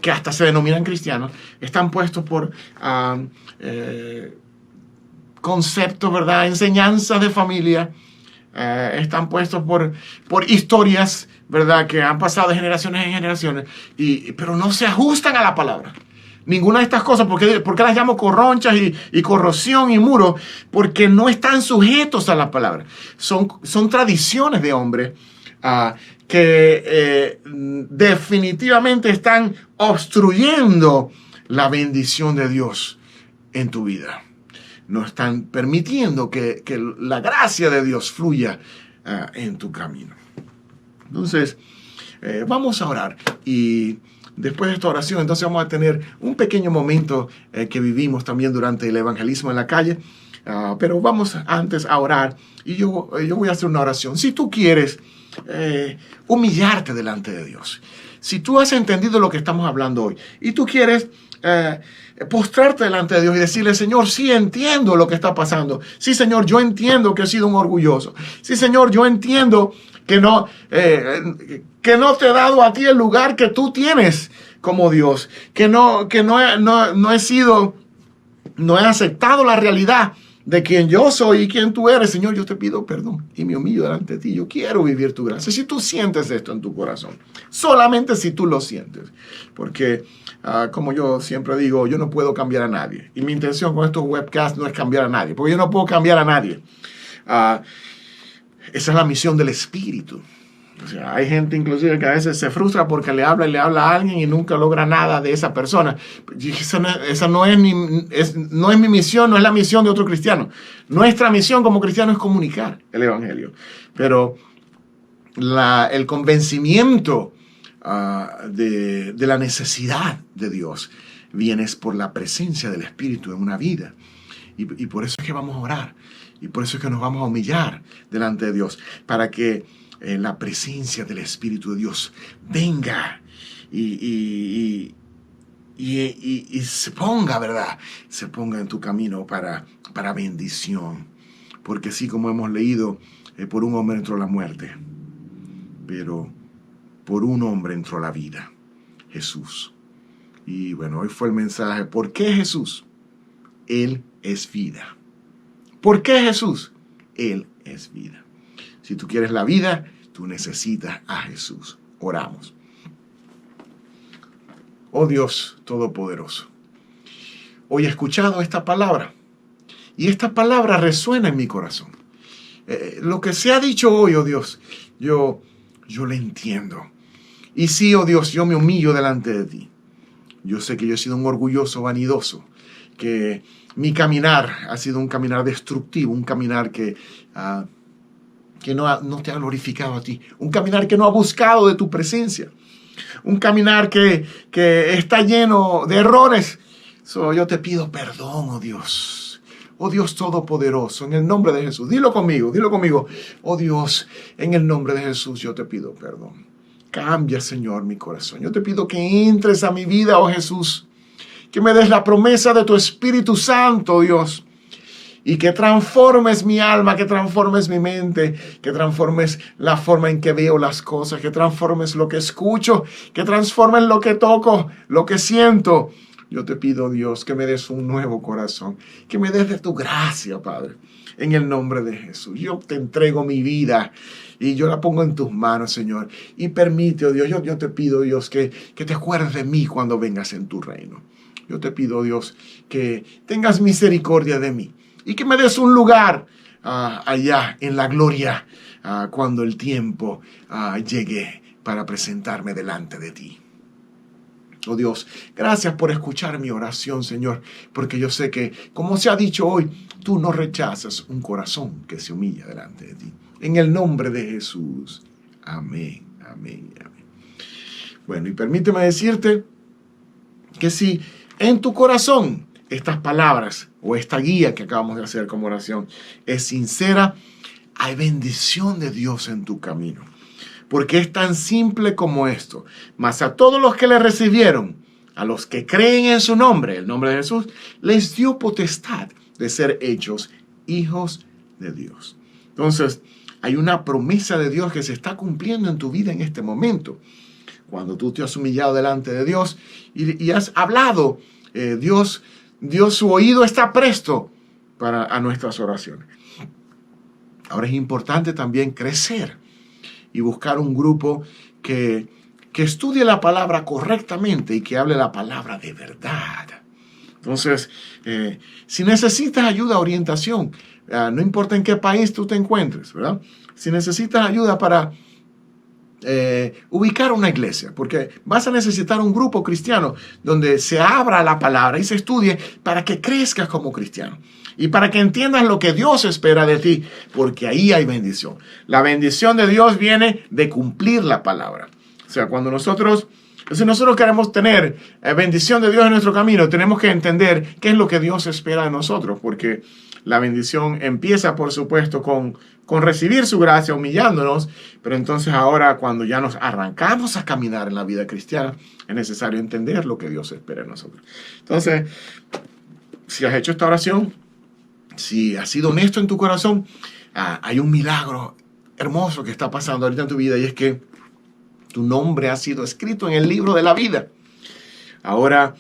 que hasta se denominan cristianos, están puestos por conceptos, ¿verdad? Enseñanzas de familia, están puestos por historias, ¿verdad? Que han pasado de generaciones en generaciones, pero no se ajustan a la palabra. Ninguna de estas cosas, ¿por qué las llamo corronchas y corrosión y muros? Porque no están sujetos a la palabra. Son tradiciones de hombres que definitivamente están obstruyendo la bendición de Dios en tu vida. No están permitiendo que la gracia de Dios fluya en tu camino. Entonces, vamos a orar. Y después de esta oración, entonces vamos a tener un pequeño momento que vivimos también durante el evangelismo en la calle. Pero vamos antes a orar. Y yo voy a hacer una oración. Si tú quieres humillarte delante de Dios, si tú has entendido lo que estamos hablando hoy y tú quieres postrarte delante de Dios y decirle: Señor, sí entiendo lo que está pasando. Sí, Señor, yo entiendo que he sido un orgulloso. Sí, Señor, yo entiendo que no te he dado a ti el lugar que tú tienes como Dios, que no he aceptado la realidad de quien yo soy y quien tú eres. Señor, yo te pido perdón y me humillo delante de ti. Yo quiero vivir tu gracia. Si tú sientes esto en tu corazón, solamente si tú lo sientes, porque como yo siempre digo, yo no puedo cambiar a nadie, y mi intención con estos webcasts no es cambiar a nadie, porque yo no puedo cambiar a nadie. Esa es la misión del Espíritu. O sea, hay gente inclusive que a veces se frustra porque le habla a alguien y nunca logra nada de esa persona. Esa no es mi misión, no es la misión de otro cristiano. Nuestra misión como cristianos es comunicar el Evangelio. Pero el convencimiento de la necesidad de Dios viene por la presencia del Espíritu en una vida. Y por eso es que vamos a orar. Y por eso es que nos vamos a humillar delante de Dios, para que la presencia del Espíritu de Dios venga y se ponga, ¿verdad? Se ponga en tu camino para bendición. Porque así como hemos leído, por un hombre entró la muerte, pero por un hombre entró la vida, Jesús. Y bueno, hoy fue el mensaje. ¿Por qué Jesús? Él es vida. ¿Por qué Jesús? Él es vida. Si tú quieres la vida, tú necesitas a Jesús. Oramos. Oh Dios Todopoderoso, hoy he escuchado esta palabra y esta palabra resuena en mi corazón. Lo que se ha dicho hoy, oh Dios, yo lo entiendo. Y sí, oh Dios, yo me humillo delante de ti. Yo sé que yo he sido un orgulloso, vanidoso, que mi caminar ha sido un caminar destructivo, un caminar que no te ha glorificado a ti, un caminar que no ha buscado de tu presencia, un caminar que está lleno de errores. Yo te pido perdón, oh Dios Todopoderoso, en el nombre de Jesús. Dilo conmigo. Oh Dios, en el nombre de Jesús yo te pido perdón. Cambia, Señor, mi corazón. Yo te pido que entres a mi vida, oh Jesús, que me des la promesa de tu Espíritu Santo, Dios, y que transformes mi alma, que transformes mi mente, que transformes la forma en que veo las cosas, que transformes lo que escucho, que transformes lo que toco, lo que siento. Yo te pido, Dios, que me des un nuevo corazón, que me des de tu gracia, Padre, en el nombre de Jesús. Yo te entrego mi vida y yo la pongo en tus manos, Señor. Y permite, oh Dios, yo te pido, Dios, que te acuerdes de mí cuando vengas en tu reino. Yo te pido, Dios, que tengas misericordia de mí y que me des un lugar allá en la gloria cuando el tiempo llegue para presentarme delante de ti. Oh Dios, gracias por escuchar mi oración, Señor, porque yo sé que, como se ha dicho hoy, tú no rechazas un corazón que se humilla delante de ti. En el nombre de Jesús. Amén, amén, amén. Bueno, y permíteme decirte que si en tu corazón estas palabras o esta guía que acabamos de hacer como oración es sincera, hay bendición de Dios en tu camino. Porque es tan simple como esto. Mas a todos los que le recibieron, a los que creen en su nombre, el nombre de Jesús, les dio potestad de ser hechos hijos de Dios. Entonces, hay una promesa de Dios que se está cumpliendo en tu vida en este momento. Cuando tú te has humillado delante de Dios y has hablado, Dios su oído está presto a nuestras oraciones. Ahora es importante también crecer y buscar un grupo que estudie la palabra correctamente y que hable la palabra de verdad. Entonces, si necesitas ayuda, orientación, no importa en qué país tú te encuentres, ¿verdad? Si necesitas ayuda para ubicar una iglesia, porque vas a necesitar un grupo cristiano donde se abra la palabra y se estudie para que crezcas como cristiano y para que entiendas lo que Dios espera de ti, porque ahí hay bendición. La bendición de Dios viene de cumplir la palabra. O sea, si nosotros queremos tener bendición de Dios en nuestro camino, tenemos que entender qué es lo que Dios espera de nosotros, porque la bendición empieza, por supuesto, con recibir su gracia, humillándonos, pero entonces ahora cuando ya nos arrancamos a caminar en la vida cristiana, es necesario entender lo que Dios espera de nosotros. Entonces, si has hecho esta oración, si has sido honesto en tu corazón, hay un milagro hermoso que está pasando ahorita en tu vida, y es que tu nombre ha sido escrito en el libro de la vida. Ahora,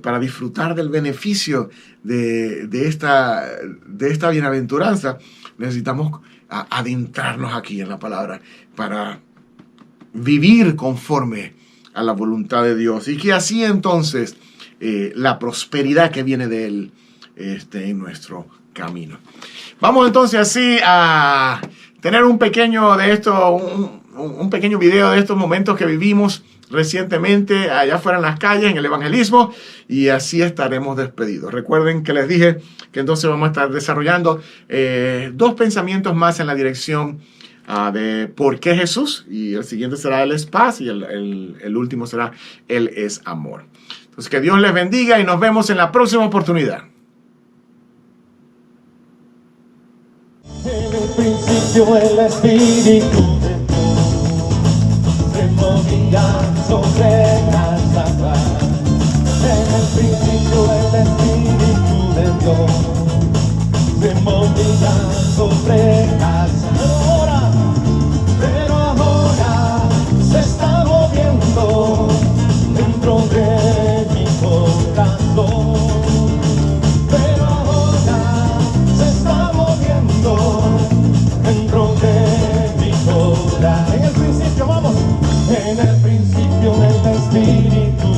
para disfrutar del beneficio de esta bienaventuranza, necesitamos adentrarnos aquí en la palabra para vivir conforme a la voluntad de Dios, y que así entonces la prosperidad que viene de Él esté en nuestro camino. Vamos entonces así a tener un pequeño video de estos momentos que vivimos recientemente allá afuera en las calles, en el evangelismo, y así estaremos despedidos. Recuerden que les dije que entonces vamos a estar desarrollando 2 pensamientos más en la dirección de por qué Jesús, y el siguiente será Él es paz, y el último será Él es amor. Entonces, que Dios les bendiga y nos vemos en la próxima oportunidad. En el principio el Espíritu de Dios se movía sobre las aguas. En el principio el Espíritu de Dios se movía sobre las aguas. Pero ahora se está moviendo dentro de mi corazón. Dentro de mi corazón. En el principio, vamos. En el principio del Espíritu